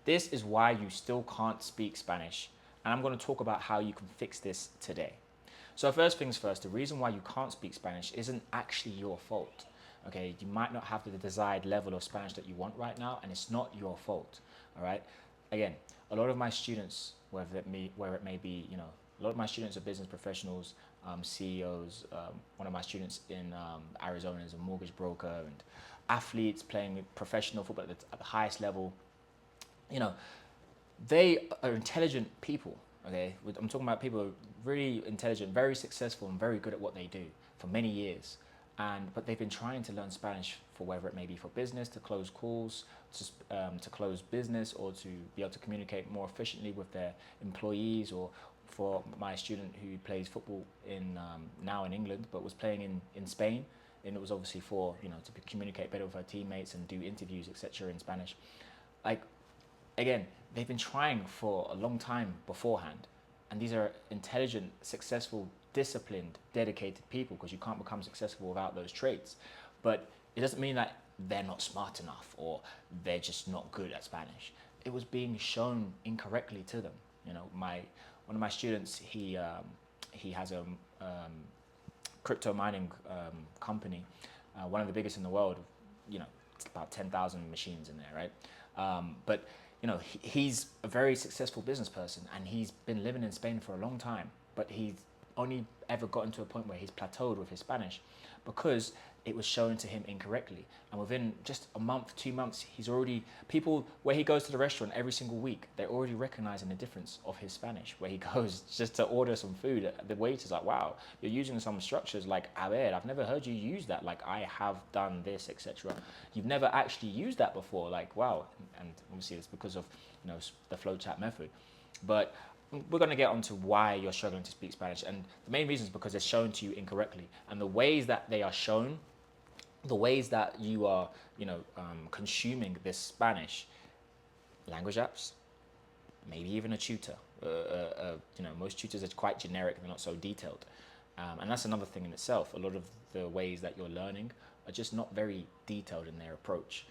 This is why you still can't speak Spanish. And I'm going to talk about how you can fix this today. So first things first, the reason why you can't speak Spanish isn't actually your fault. Okay, you might not have the desired level of Spanish that you want right now, and it's not your fault. All right. Again, a lot of my students, where it may be, a lot of my students are business professionals, CEOs. One of my students in Arizona is a mortgage broker, and athletes playing professional football at the highest level. You know, they are intelligent people. Okay, I'm talking about people who are really intelligent, very successful, and very good at what they do for many years. But they've been trying to learn Spanish for whether it may be for business, to close calls, to close business, or to be able to communicate more efficiently with their employees. Or for my student who plays football in now in England, but was playing in Spain, and it was obviously for to communicate better with her teammates and do interviews, etc. in Spanish. Like, again, they've been trying for a long time beforehand. And these are intelligent, successful, disciplined, dedicated people, because you can't become successful without those traits. But it doesn't mean that they're not smart enough or they're just not good at Spanish. It was being shown incorrectly to them. One of my students, he has a crypto mining company, one of the biggest in the world. It's about 10,000 machines in there, right? But he's a very successful business person, and he's been living in Spain for a long time, but he's only ever gotten to a point where he's plateaued with his Spanish because it was shown to him incorrectly. And within just a month, 2 months, he's already, people, where he goes to the restaurant every single week, they're already recognizing the difference of his Spanish. Where he goes just to order some food, the waiter's like, wow, you're using some structures like a ver, I've never heard you use that, like I have done this, etc. You've never actually used that before, like wow. And obviously it's because of the flowchart method. But we're going to get onto why you're struggling to speak Spanish, and the main reason is because it's shown to you incorrectly, and the ways that they are shown, the ways that you are consuming this Spanish: language apps, maybe even a tutor. Most tutors are quite generic, they're not so detailed, and that's another thing in itself. A lot of the ways that you're learning are just not very detailed in their approach.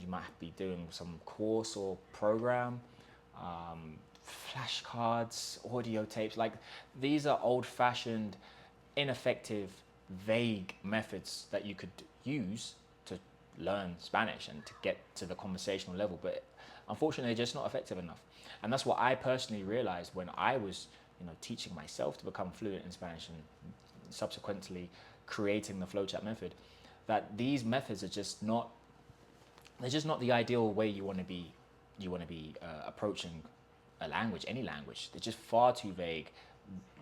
You might be doing some course or program, flashcards, audio tapes. Like, these are old-fashioned, ineffective, vague methods that you could use to learn Spanish and to get to the conversational level, but unfortunately they're just not effective enough. And that's what I personally realized when I was teaching myself to become fluent in Spanish, and subsequently creating the flowchart method, that these methods are just not, they're just not the ideal way you want to be approaching a language, any language. They're just far too vague.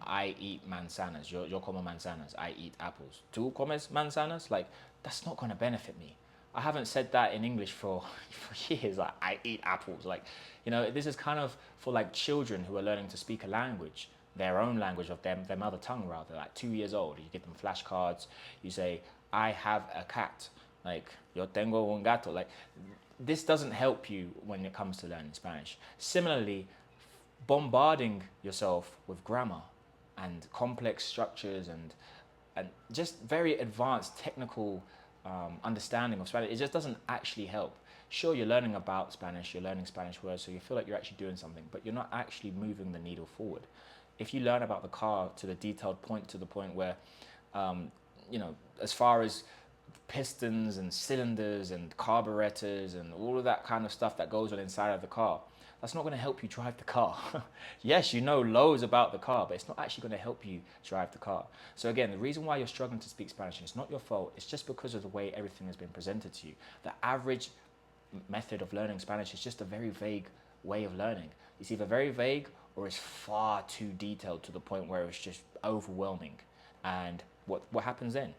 I eat manzanas. Yo como manzanas. I eat apples. Tú comes manzanas? Like, that's not going to benefit me. I haven't said that in English for years. Like, I eat apples. Like, this is kind of for like children who are learning to speak a language, their own language, of their mother tongue rather, like 2 years old. You give them flashcards. You say, I have a cat. Like, yo tengo un gato. Like, this doesn't help you when it comes to learning Spanish. Similarly, bombarding yourself with grammar and complex structures and just very advanced technical understanding of Spanish, it just doesn't actually help. Sure, you're learning about Spanish, you're learning Spanish words, so you feel like you're actually doing something, but you're not actually moving the needle forward. If you learn about the car to the detailed point, to the point where, as far as pistons and cylinders and carburetors and all of that kind of stuff that goes on inside of the car, that's not going to help you drive the car. Yes, you know loads about the car, but it's not actually going to help you drive the car. So again, the reason why you're struggling to speak Spanish, and it's not your fault, it's just because of the way everything has been presented to you. The average method of learning Spanish is just a very vague way of learning. It's either very vague or it's far too detailed to the point where it's just overwhelming. And what happens then?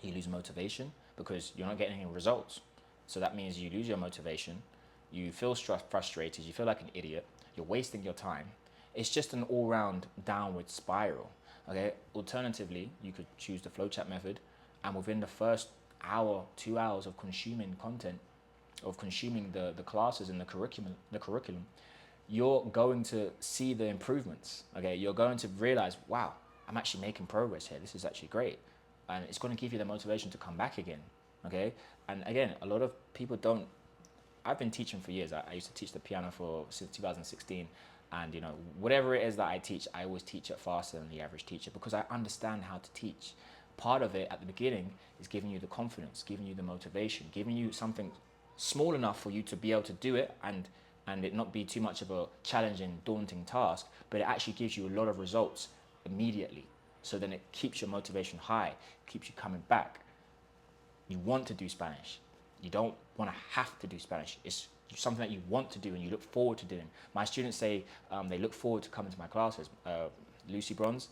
You lose motivation because you're not getting any results. So that means you lose your motivation, you feel frustrated, you feel like an idiot, you're wasting your time. It's just an all-round downward spiral. Okay. Alternatively, you could choose the flowchart method, and within the first hour, 2 hours of consuming content, of consuming the classes and the curriculum, you're going to see the improvements. Okay, you're going to realize, wow, I'm actually making progress here. This is actually great, and it's going to give you the motivation to come back again. Okay, and again, a lot of people don't. I've been teaching for years. I used to teach the piano since 2016. And whatever it is that I teach, I always teach it faster than the average teacher because I understand how to teach. Part of it at the beginning is giving you the confidence, giving you the motivation, giving you something small enough for you to be able to do it and it not be too much of a challenging, daunting task, but it actually gives you a lot of results immediately. So then it keeps your motivation high, keeps you coming back. You want to do Spanish. You don't want to have to do Spanish. It's something that you want to do and you look forward to doing. My students say they look forward to coming to my classes. Lucy Bronze,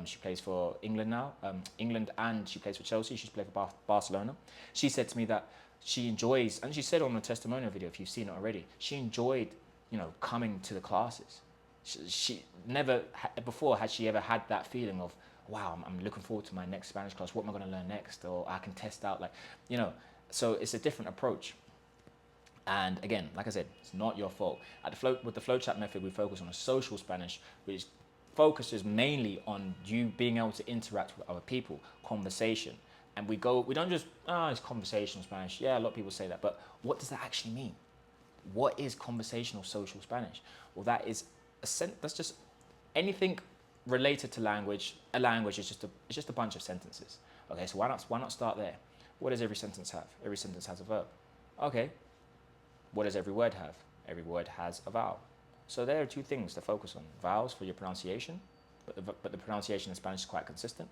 she plays for England now, England, and she plays for Chelsea. She's played for Barcelona. She said to me that she enjoys, and she said on the testimonial video, if you've seen it already, she enjoyed, coming to the classes. She never before had she ever had that feeling of, wow, I'm looking forward to my next Spanish class. What am I going to learn next? Or I can test out, so it's a different approach. And again, like I said, it's not your fault. With the flowchart method, we focus on a social Spanish, which focuses mainly on you being able to interact with other people, conversation. And we don't just, it's conversational Spanish. Yeah, a lot of people say that, but what does that actually mean? What is conversational social Spanish? Well, that's just anything related to language. A language is just a bunch of sentences. Okay, so why not start there? What does every sentence have? Every sentence has a verb. Okay, what does every word have? Every word has a vowel. So there are two things to focus on. Vowels for your pronunciation, but the pronunciation in Spanish is quite consistent,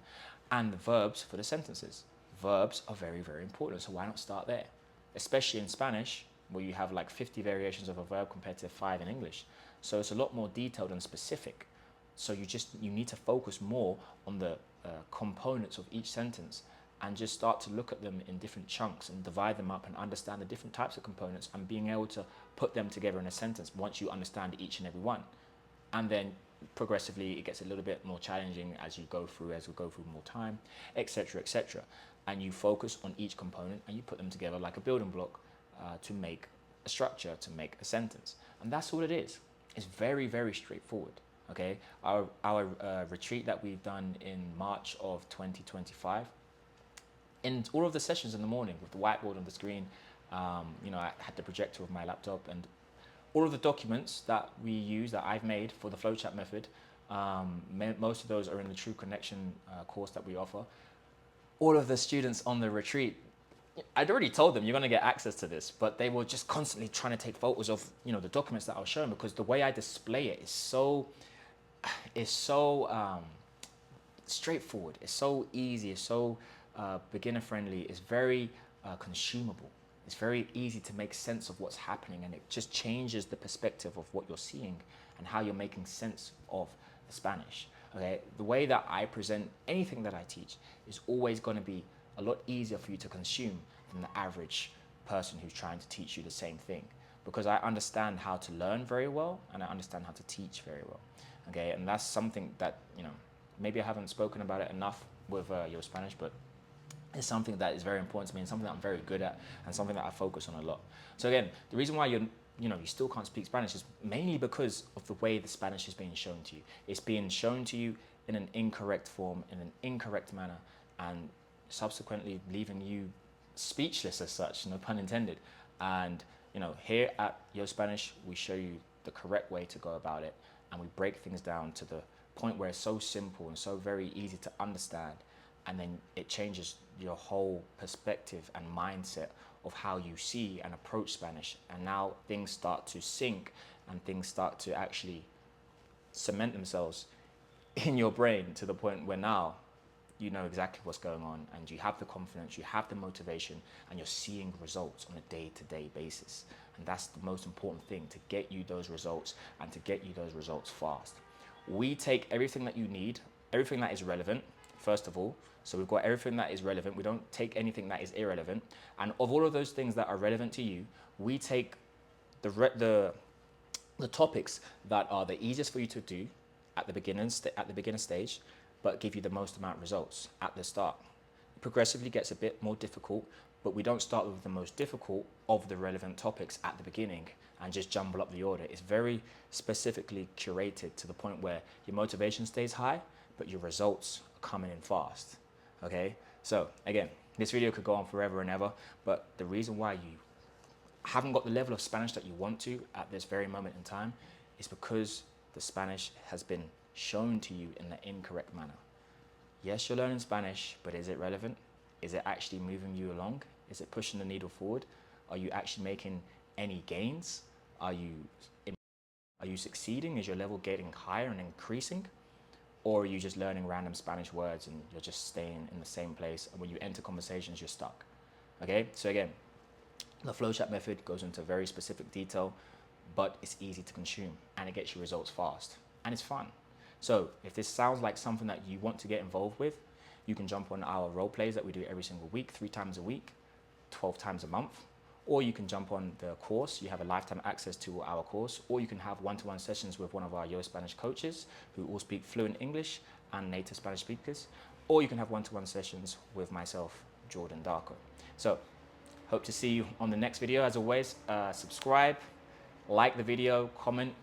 and the verbs for the sentences. Verbs are very, very important, so why not start there? Especially in Spanish, where you have like 50 variations of a verb compared to 5 in English. So it's a lot more detailed and specific. So you need to focus more on the components of each sentence and just start to look at them in different chunks and divide them up and understand the different types of components and being able to put them together in a sentence once you understand each and every one. And then progressively it gets a little bit more challenging as we go through more time, etc., etc. And you focus on each component and you put them together like a building block to make a structure, to make a sentence. And that's all it is. It's very, very straightforward. Okay, our retreat that we've done in March of 2025, in all of the sessions in the morning with the whiteboard on the screen, I had the projector of my laptop, and all of the documents that we use, that I've made for the flowchart method, most of those are in the True Connection course that we offer. All of the students on the retreat, I'd already told them you're going to get access to this, but they were just constantly trying to take photos of the documents that I was showing, because the way I display it is so straightforward. It's so easy. It's so beginner friendly. It's very consumable. It's very easy to make sense of what's happening, and it just changes the perspective of what you're seeing and how you're making sense of the Spanish. Okay, the way that I present anything that I teach is always going to be a lot easier for you to consume than the average person who's trying to teach you the same thing, because I understand how to learn very well and I understand how to teach very well. Okay, and that's something that maybe I haven't spoken about it enough with your Spanish, but it's something that is very important to me and something that I'm very good at and something that I focus on a lot. So again, the reason why you still can't speak Spanish is mainly because of the way the Spanish is being shown to you. It's being shown to you in an incorrect form, in an incorrect manner, and subsequently leaving you speechless as such, no pun intended. And here at Yo Spanish, we show you the correct way to go about it, and we break things down to the point where it's so simple and so very easy to understand, and then it changes your whole perspective and mindset of how you see and approach Spanish. And now things start to sink and things start to actually cement themselves in your brain to the point where now you know exactly what's going on, and you have the confidence, you have the motivation, and you're seeing results on a day-to-day basis. And that's the most important thing, to get you those results and to get you those results fast. We take everything that you need, everything that is relevant, first of all. So we've got everything that is relevant. We don't take anything that is irrelevant. And of all of those things that are relevant to you, we take the topics that are the easiest for you to do at the beginner stage, but give you the most amount of results at the start. It progressively gets a bit more difficult, but we don't start with the most difficult of the relevant topics at the beginning and just jumble up the order. It's very specifically curated to the point where your motivation stays high, but your results are coming in fast. Okay, so again, this video could go on forever and ever, but the reason why you haven't got the level of Spanish that you want to at this very moment in time, it's because the Spanish has been shown to you in the incorrect manner. Yes, you're learning Spanish, but is it relevant? Is it actually moving you along? Is it pushing the needle forward? Are you actually making any gains? Are you succeeding? Is your level getting higher and increasing? Or are you just learning random Spanish words and you're just staying in the same place, and when you enter conversations, you're stuck? Okay, so again, the flowchart method goes into very specific detail, but it's easy to consume and it gets you results fast and it's fun. So if this sounds like something that you want to get involved with, you can jump on our role plays that we do every single week, 3 times a week, 12 times a month, or you can jump on the course. You have a lifetime access to our course, or you can have one-to-one sessions with one of our Yo Spanish coaches who all speak fluent English and native Spanish speakers, or you can have one-to-one sessions with myself, Jordan Darko. So hope to see you on the next video. As always, subscribe, like the video, comment,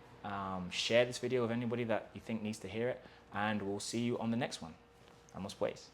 share this video with anybody that you think needs to hear it, and we'll see you on the next one. Vamos pues.